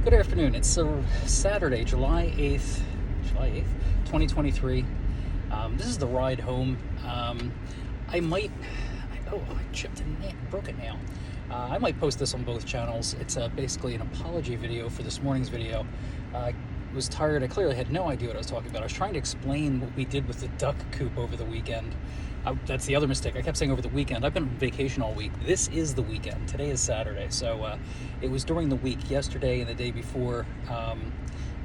Good afternoon. It's Saturday, July 8th, 2023. This is the ride home. I chipped a nail, broke a nail. I might post this on both channels. It's basically an apology video for this morning's video. I was tired. I clearly had no idea what I was talking about. I was trying to explain what we did with the duck coop over the weekend. That's the other mistake. I kept saying over the weekend. I've been on vacation all week. This is the weekend. Today is Saturday. So it was during the week, yesterday and the day before,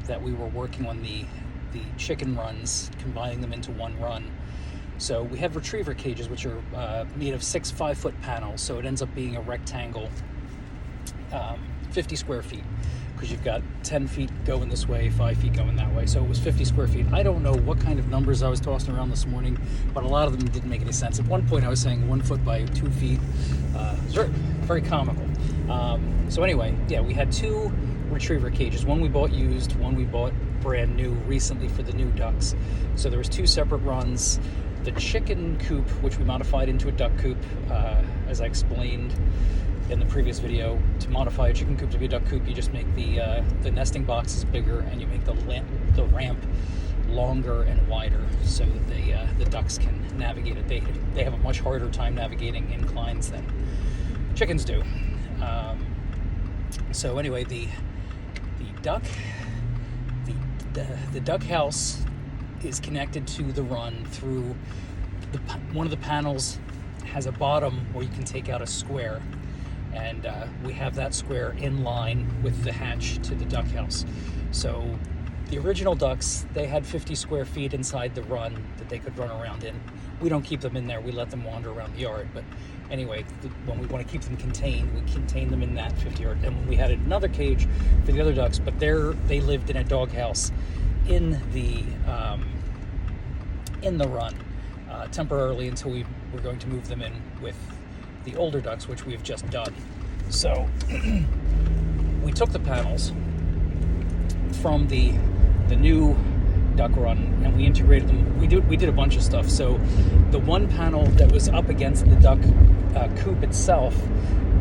that we were working on the chicken runs, combining them into one run. So we have retriever cages, which are made of 6 5-foot panels. So it ends up being a rectangle, 50 square feet. Because you've got 10 feet going this way, 5 feet going that way. So it was 50 square feet. I don't know what kind of numbers I was tossing around this morning, but a lot of them didn't make any sense. At one point I was saying 1 foot by 2 feet. It's very, very comical. So anyway, yeah, we had 2 retriever cages. One we bought used, one we bought brand new recently for the new ducks. So there was 2 separate runs. The chicken coop, which we modified into a duck coop, as I explained in the previous video. To modify a chicken coop to be a duck coop, you just make the nesting boxes bigger, and you make the ramp longer and wider so that the ducks can navigate it. They have a much harder time navigating inclines than chickens do. So anyway, the duck house is connected to the run through one of the panels. Has a bottom where you can take out a square. And we have that square in line with the hatch to the duck house. So the original ducks, they had 50 square feet inside the run that they could run around in. We don't keep them in there. We let them wander around the yard. But anyway, when we want to keep them contained, we contain them in that 50 yard. And we had another cage for the other ducks, but they lived in a dog house in the run temporarily until we were going to move them in with the older ducks, which we've just done. So we took the panels from the new duck run and we integrated them. We did a bunch of stuff. So the one panel that was up against the duck coop itself,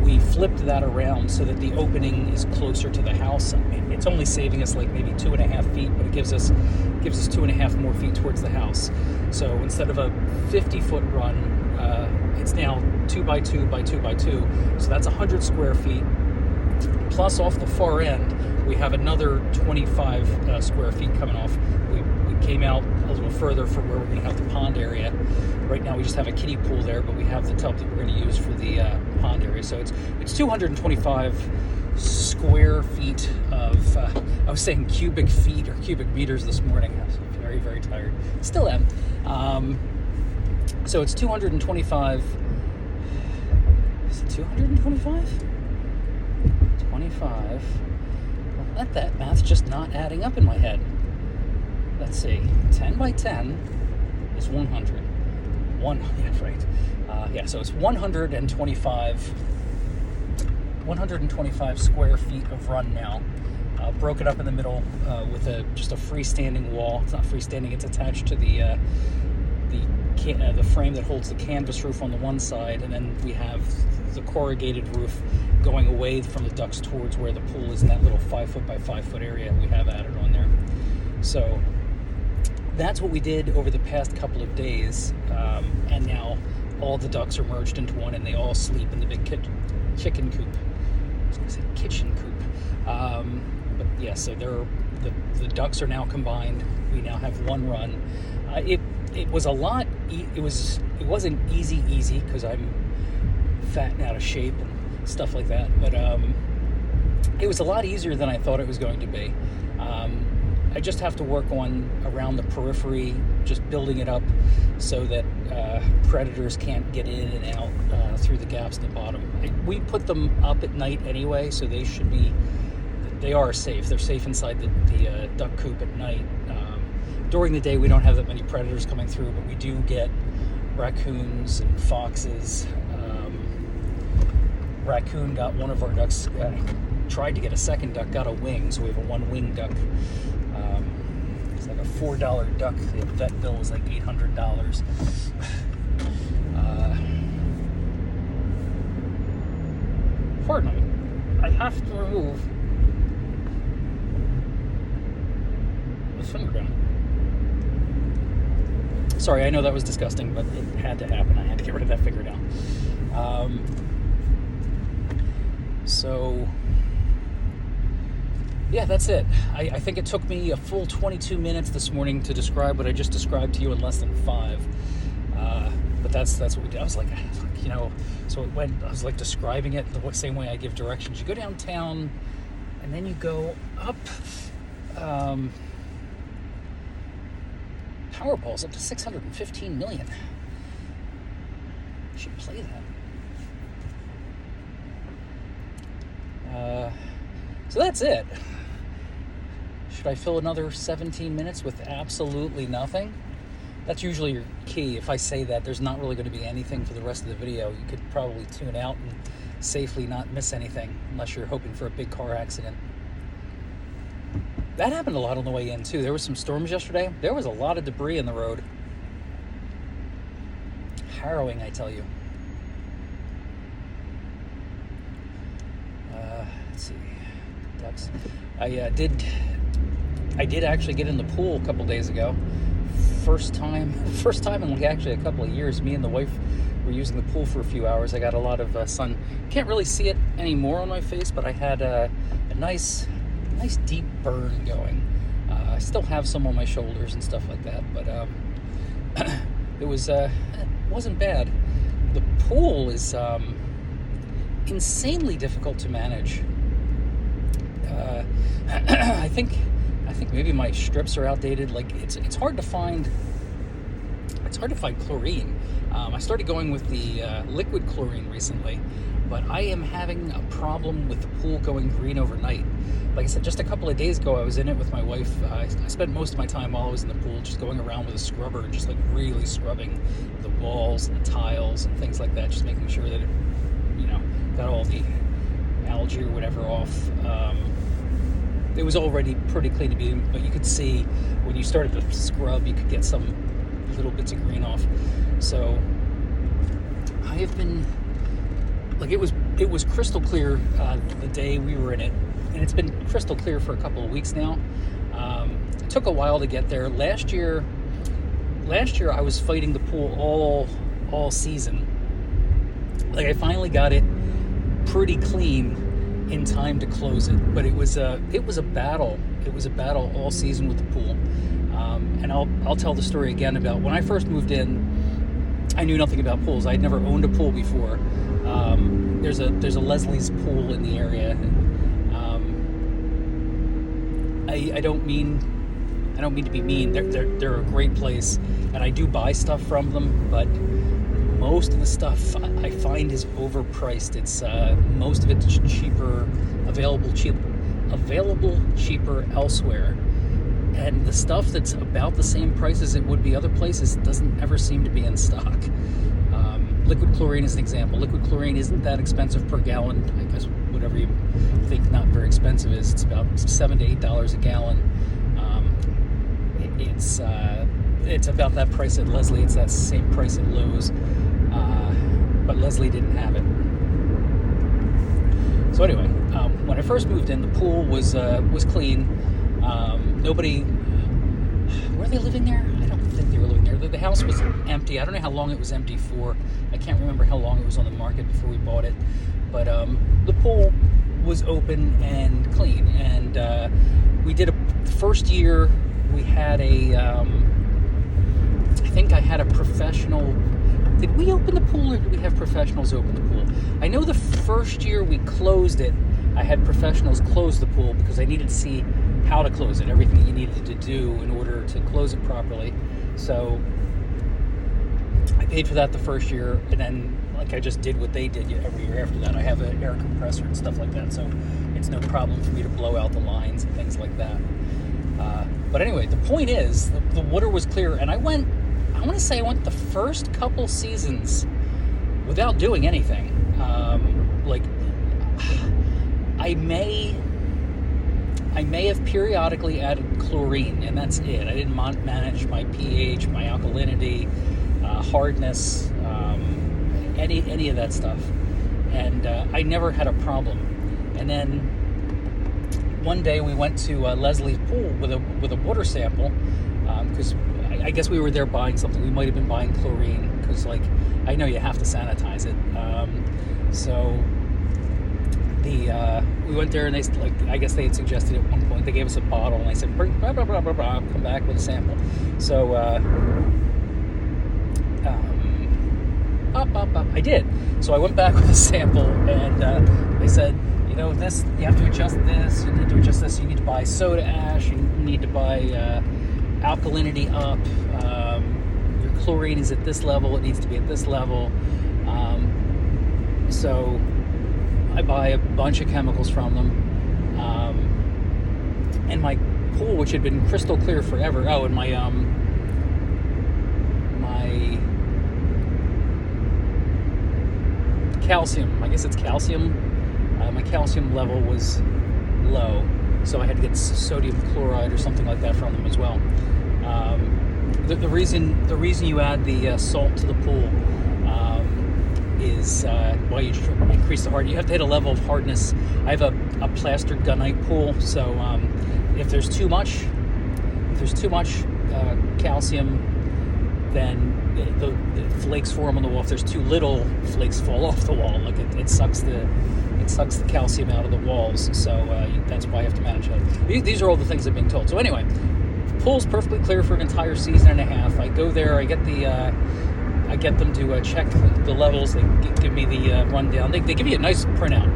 we flipped that around so that the opening is closer to the house. I mean, it's only saving us like maybe 2.5 feet, but it gives us 2.5 more feet towards the house. So instead of a 50-foot run, it's now 2 by 2 by 2 by 2. So that's 100 square feet. Plus, off the far end, we have another 25 square feet coming off. We came out a little further for where we're going to have the pond area. Right now, we just have a kiddie pool there, but we have the tub that we're going to use for the pond area. So it's 225 square feet of, I was saying cubic feet or cubic meters this morning. I was very, very tired. Still am. So it's 225. Is it 225? 25. Well, that math's just not adding up in my head. Let's see. 10 by 10 is 100. Yeah, right. So it's 125 square feet of run now. Broken up in the middle with just a freestanding wall. It's not freestanding. It's attached to the frame that holds the canvas roof on the one side, and then we have the corrugated roof going away from the ducks towards where the pool is in that little 5-foot by 5-foot area we have added on there. So that's what we did over the past couple of days, and now all the ducks are merged into one, and they all sleep in the big chicken coop. I was going to say kitchen coop. But yeah, so the ducks are now combined. We now have one run. It was a lot. It wasn't easy because I'm fat and out of shape and stuff like that. But it was a lot easier than I thought it was going to be. I just have to work on around the periphery, just building it up so that predators can't get in and out through the gaps at the bottom. We put them up at night anyway, so they are safe. They're safe inside the duck coop at night. During the day, we don't have that many predators coming through, but we do get raccoons and foxes. Raccoon got one of our ducks, tried to get a second duck, got a wing, so we have a one-wing duck. It's like a $4 duck. The vet bill was like $800. Pardon me. I have to remove the finger down. Sorry, I know that was disgusting, but it had to happen. I had to get rid of that finger down. So, yeah, that's it. I think it took me a full 22 minutes this morning to describe what I just described to you in less than 5. But that's what we did. I was like, so it went. I was like describing it the same way I give directions. You go downtown, and then you go up. Powerball's up to 615 million. You should play that. So that's it. Should I fill another 17 minutes with absolutely nothing? That's usually your key. If I say that, there's not really going to be anything for the rest of the video. You could probably tune out and safely not miss anything, unless you're hoping for a big car accident. That happened a lot on the way in, too. There was some storms yesterday. There was a lot of debris in the road. Harrowing, I tell you. Let's see. Ducks. I did actually get in the pool a couple days ago. First time in like actually a couple of years. Me and the wife were using the pool for a few hours. I got a lot of sun. Can't really see it anymore on my face, but I had a nice deep burn going. I still have some on my shoulders and stuff like that, but it wasn't bad. The pool is insanely difficult to manage. I think maybe my strips are outdated. Like it's hard to find. It's hard to find chlorine. I started going with the liquid chlorine recently, but I am having a problem with the pool going green overnight. Like I said, just a couple of days ago, I was in it with my wife. I spent most of my time while I was in the pool just going around with a scrubber and just like really scrubbing the walls and the tiles and things like that, just making sure that it, got all the algae or whatever off. It was already pretty clean to begin, but you could see when you started to scrub, you could get some little bits of green off. So I have been like, it was crystal clear the day we were in it, and it's been crystal clear for a couple of weeks now. It took a while to get there. Last year I was fighting the pool all season. Like I finally got it pretty clean in time to close it, but it was a battle. It was a battle all season with the pool. And I'll tell the story again about when I first moved in. I knew nothing about pools. I'd never owned a pool before. There's a Leslie's pool in the area. I don't mean to be mean. They're a great place, and I do buy stuff from them, but most of the stuff I find is overpriced. It's most of it's cheaper, available cheaper elsewhere, and the stuff that's about the same price as it would be other places doesn't ever seem to be in stock. Liquid chlorine is an example. Liquid chlorine isn't that expensive per gallon. I guess whatever you think not very expensive is, it's about $7 to $8 a gallon. It's about that price at Leslie. It's that same price at Lowe's, but Leslie didn't have it. So anyway, when I first moved in, the pool was clean. Nobody. Were they living there? I don't think they were living there. The house was empty. I don't know how long it was empty for. I can't remember how long it was on the market before we bought it. But the pool was open and clean. And we did the first year. We had I think I had a professional. Did we open the pool or did we have professionals open the pool? I know the first year we closed it, I had professionals close the pool because I needed to see how to close it, everything you needed to do in order to close it properly. So I paid for that the first year, and then like I just did what they did every year after that. I have an air compressor and stuff like that, so it's no problem for me to blow out the lines and things like that. But anyway, the point is, the water was clear, and I want to say I went the first couple seasons without doing anything. Like, I may have periodically added chlorine, and that's it. I didn't manage my pH, my alkalinity, hardness, any of that stuff. And I never had a problem. And then one day we went to Leslie's pool with a water sample, because I guess we were there buying something. We might have been buying chlorine, because like I know you have to sanitize it. So we went there, and they I guess they had suggested at one point, they gave us a bottle, and they said bring blah blah blah blah blah, come back with a sample. So I did. So I went back with a sample, and they said, you know, this, you have to adjust this, you need to adjust this, you need to buy soda ash, you need to buy alkalinity up, your chlorine is at this level, it needs to be at this level. So I buy a bunch of chemicals from them, and my pool, which had been crystal clear forever, and my calcium, I guess it's calcium, my calcium level was low, so I had to get sodium chloride or something like that from them as well. The reason you add the salt to the pool is why you increase the hardness. You have to hit a level of hardness. I have a plastered gunite pool, so if there's too much calcium, then the flakes form on the wall. If there's too little, flakes fall off the wall. Like it sucks the calcium out of the walls. So that's why I have to manage that. These are all the things I've been told. So anyway, the pool's perfectly clear for an entire season and a half. I go there. I get them to check the levels. They give me the rundown. They give you a nice printout.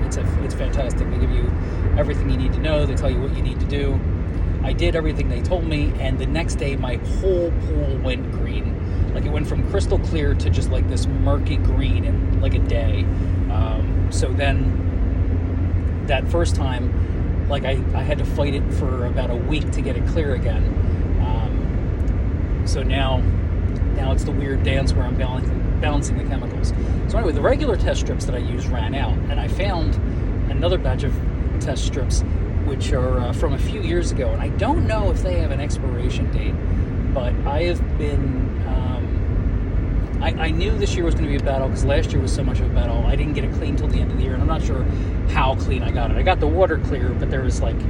It's fantastic. They give you everything you need to know. They tell you what you need to do. I did everything they told me, and the next day my whole pool went green. Like, it went from crystal clear to just like this murky green in like a day. So then that first time, like I had to fight it for about a week to get it clear again. So now it's the weird dance where I'm balancing the chemicals. So anyway, the regular test strips that I used ran out, and I found another batch of test strips which are from a few years ago, and I don't know if they have an expiration date, but I have been I knew this year was going to be a battle, because last year was so much of a battle. I didn't get it clean till the end of the year, and I'm not sure how clean I got it. I got the water clear, but there was like,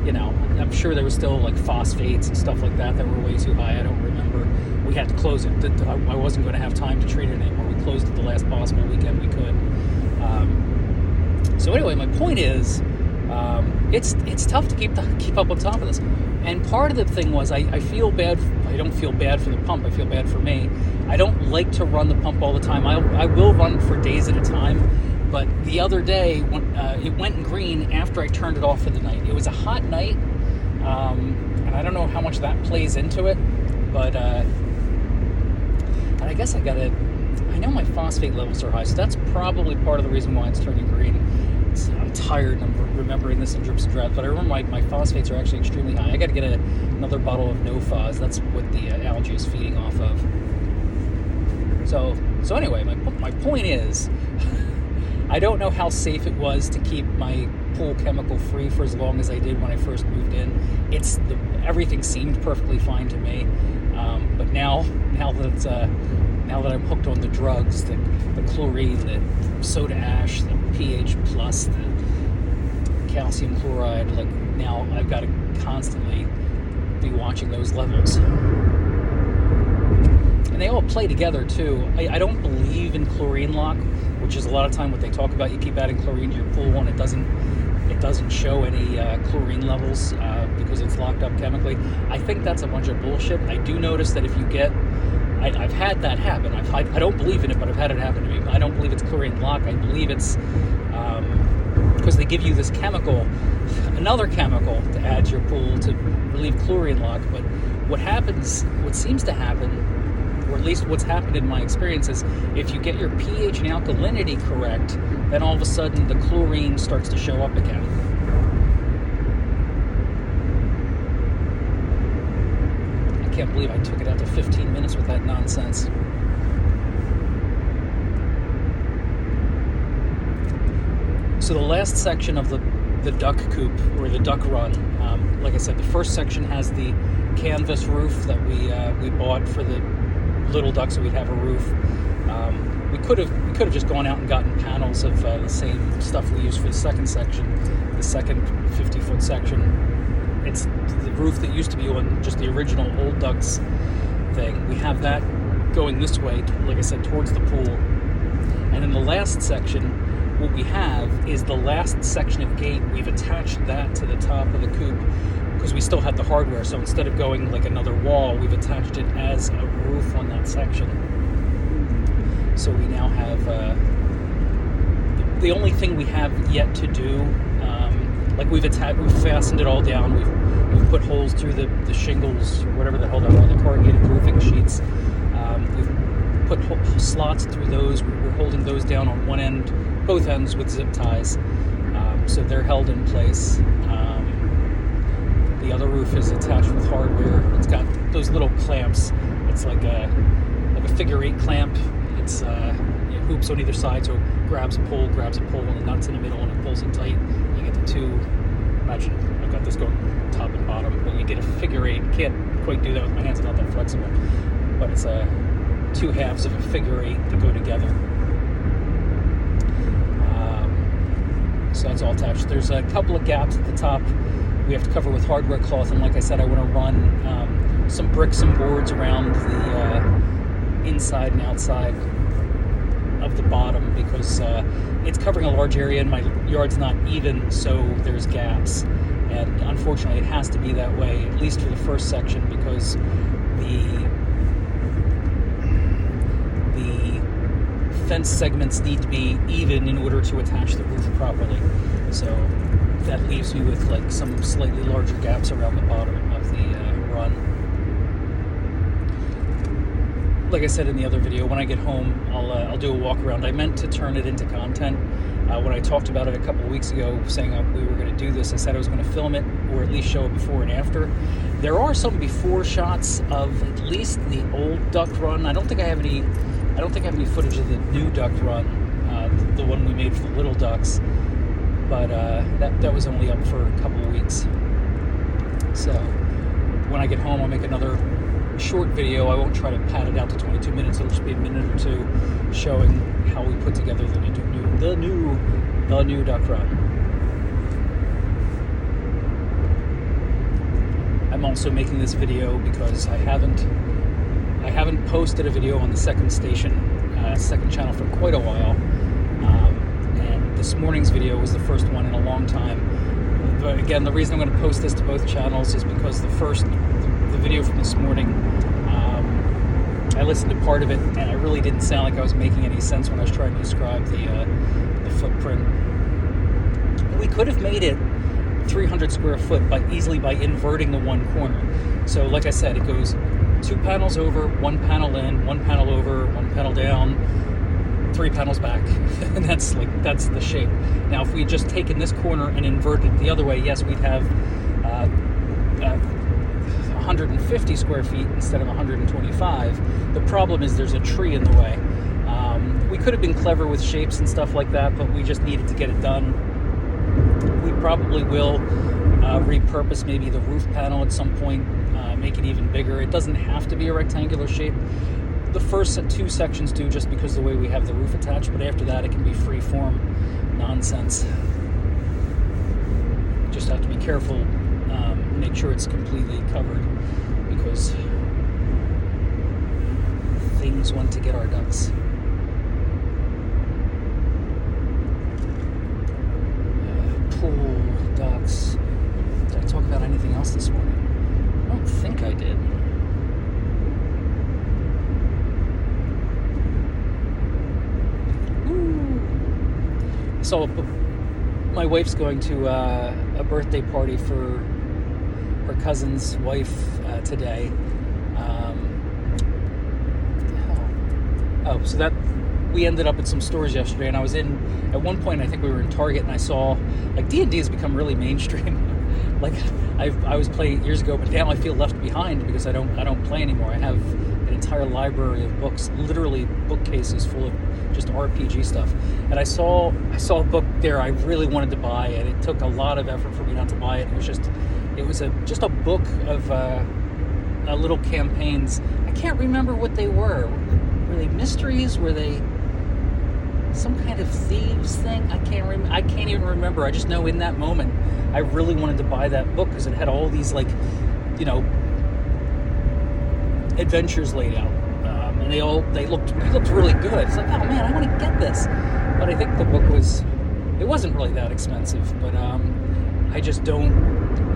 you know, I'm sure there was still like phosphates and stuff like that were way too high. I don't remember. We had to close it. I wasn't going to have time to treat it anymore. We closed it the last possible weekend we could. So anyway, my point is, it's tough to keep up on top of this. And part of the thing was, I feel bad. I don't feel bad for the pump. I feel bad for me. I don't like to run the pump all the time. I will run for days at a time. But the other day, it went green after I turned it off for the night. It was a hot night, and I don't know how much that plays into it. But and I guess I know my phosphate levels are high, so that's probably part of the reason why it's turning green. I'm tired of remembering this in drips and drabs, but I remember my phosphates are actually extremely high. I got to get another bottle of No-Phos. That's what the algae is feeding off of. So anyway, my point is, I don't know how safe it was to keep my pool chemical free for as long as I did when I first moved in. Everything seemed perfectly fine to me, but now that I'm hooked on the drugs, the chlorine, the soda ash, the pH plus, the calcium chloride, like, now I've got to constantly be watching those levels. And they all play together too. I don't believe in chlorine lock, which is a lot of time what they talk about. You keep adding chlorine to your pool and it doesn't show any chlorine levels because it's locked up chemically. I think that's a bunch of bullshit. I do notice that if you get, I've had that happen. I don't believe in it, but I've had it happen to me. I don't believe it's chlorine lock. I believe it's because they give you this chemical, another chemical, to add to your pool to relieve chlorine lock. But what seems to happen, or at least what's happened in my experience, is if you get your pH and alkalinity correct, then all of a sudden the chlorine starts to show up again. I can't believe I took it out to 15 minutes with that nonsense. So the last section of the duck coop, or the duck run, like I said, the first section has the canvas roof that we bought for the little ducks, so we'd have a roof. We could have just gone out and gotten panels of the same stuff we used for the second section, the second 50-foot section. It's the roof that used to be on just the original Old Ducks thing. We have that going this way, like I said, towards the pool. And then the last section, what we have is the last section of gate. We've attached that to the top of the coop because we still have the hardware. So instead of going like another wall, we've attached it as a roof on that section. So we now have the only thing we have yet to do, like we've fastened it all down. We've put holes through the shingles or whatever the hell they're on, the corrugated roofing sheets. We've put slots through those. We're holding those down on one end, both ends with zip ties, so they're held in place. The other roof is attached with hardware. It's got those little clamps. It's like a figure 8 clamp. It's hoops on either side, so it grabs a pole, and the nuts in the middle, and it pulls in tight. You get the two. Imagine I've got this going top and bottom, but you get a figure 8. Can't quite do that with my hands; they're not that flexible. But it's two halves of a figure 8 that go together. So that's all attached. There's a couple of gaps at the top we have to cover with hardware cloth, and like I said, I want to run some bricks and boards around the inside and outside of the bottom because it's covering a large area and my yard's not even, so there's gaps. And unfortunately, it has to be that way, at least for the first section, because the fence segments need to be even in order to attach the roof properly. So that leaves me with like some slightly larger gaps around the bottom of the run. Like I said in the other video, when I get home, I'll do a walk around. I meant to turn it into content. When I talked about it a couple of weeks ago, saying we were going to do this, I said I was going to film it or at least show it before and after. There are some before shots of at least the old duck run. I don't think I have any footage of the new duck run, the one we made for the little ducks. But that was only up for a couple of weeks. So when I get home, I'll make another short video. I won't try to pad it out to 22 minutes. It'll just be a minute or two showing how we put together the new duck run. I'm also making this video because I haven't posted a video on the second channel for quite a while. And this morning's video was the first one in a long time. But again, the reason I'm going to post this to both channels is because the video from this morning, I listened to part of it and it really didn't sound like I was making any sense when I was trying to describe the footprint. We could have made it 300 square foot easily by inverting the one corner. So like I said, it goes 2 panels over, 1 panel in, 1 panel over, 1 panel down, 3 panels back. And that's the shape. Now, if we had just taken this corner and inverted it the other way, yes, we'd have 150 square feet instead of 125. The problem is there's a tree in the way. We could have been clever with shapes and stuff like that, but we just needed to get it done. We probably will repurpose maybe the roof panel at some point, make it even bigger. It doesn't have to be a rectangular shape. The first 2 sections do, just because of the way we have the roof attached, but after that it can be free form nonsense. Just have to be careful, make sure it's completely covered, because things want to get our ducks. Pool, ducks. Did I talk about anything else this morning? I don't think I did. So my wife's going to a birthday party for her cousin's wife today. So that we ended up at some stores yesterday, and I was at one point I think we were in Target, and I saw like D&D has become really mainstream. Like I was playing years ago, but now I feel left behind because I don't play anymore. I have an entire library of books, literally bookcases full of just RPG stuff. And I saw a book there I really wanted to buy, and it took a lot of effort for me not to buy it. It was just a book of little campaigns. I can't remember what they were. Were they mysteries? Were they some kind of thieves thing. I can't even remember. I just know in that moment I really wanted to buy that book because it had all these like, you know, adventures laid out, and they looked really good. It's like, oh man, I want to get this. But I think the book wasn't really that expensive. But I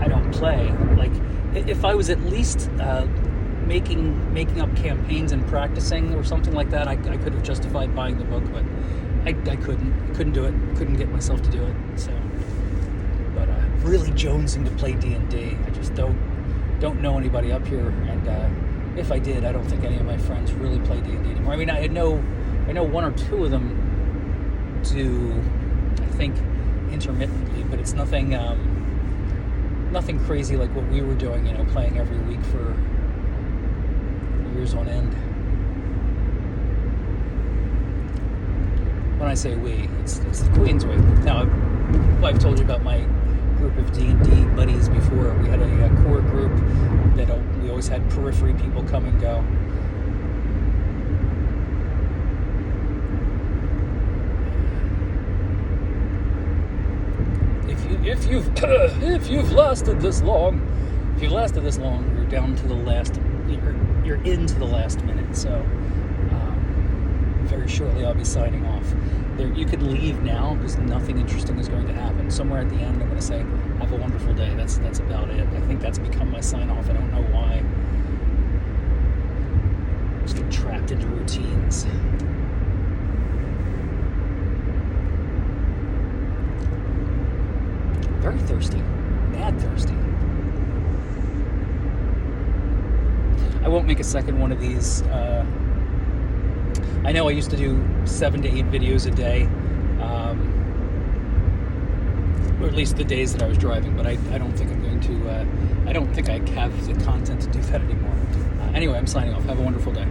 don't play. Like, if I was at least making up campaigns and practicing or something like that, I could have justified buying the book, but I couldn't do it. Couldn't get myself to do it. So, but really jonesing to play D&D. I just don't know anybody up here, and if I did, I don't think any of my friends really play D&D anymore. I mean, I know one or two of them do, I think, intermittently, but it's nothing crazy like what we were doing, you know, playing every week for years on end. When I say we, it's the Queen's week. Now, I've told you about my group of D&D buddies before. We had a core group that we always had periphery people come and go. If you've lasted this long, you're down to the last. You're into the last minute. So very shortly I'll be signing off. You could leave now because nothing interesting is going to happen. Somewhere at the end I'm going to say, have a wonderful day. That's about it. I think that's become my sign off. I don't know why. I just get trapped into routines. Very thirsty. Mad thirsty. I won't make a second one of these. I know I used to do 7 to 8 videos a day, or at least the days that I was driving, but I don't think I'm going to, I don't think I have the content to do that anymore. Anyway, I'm signing off. Have a wonderful day.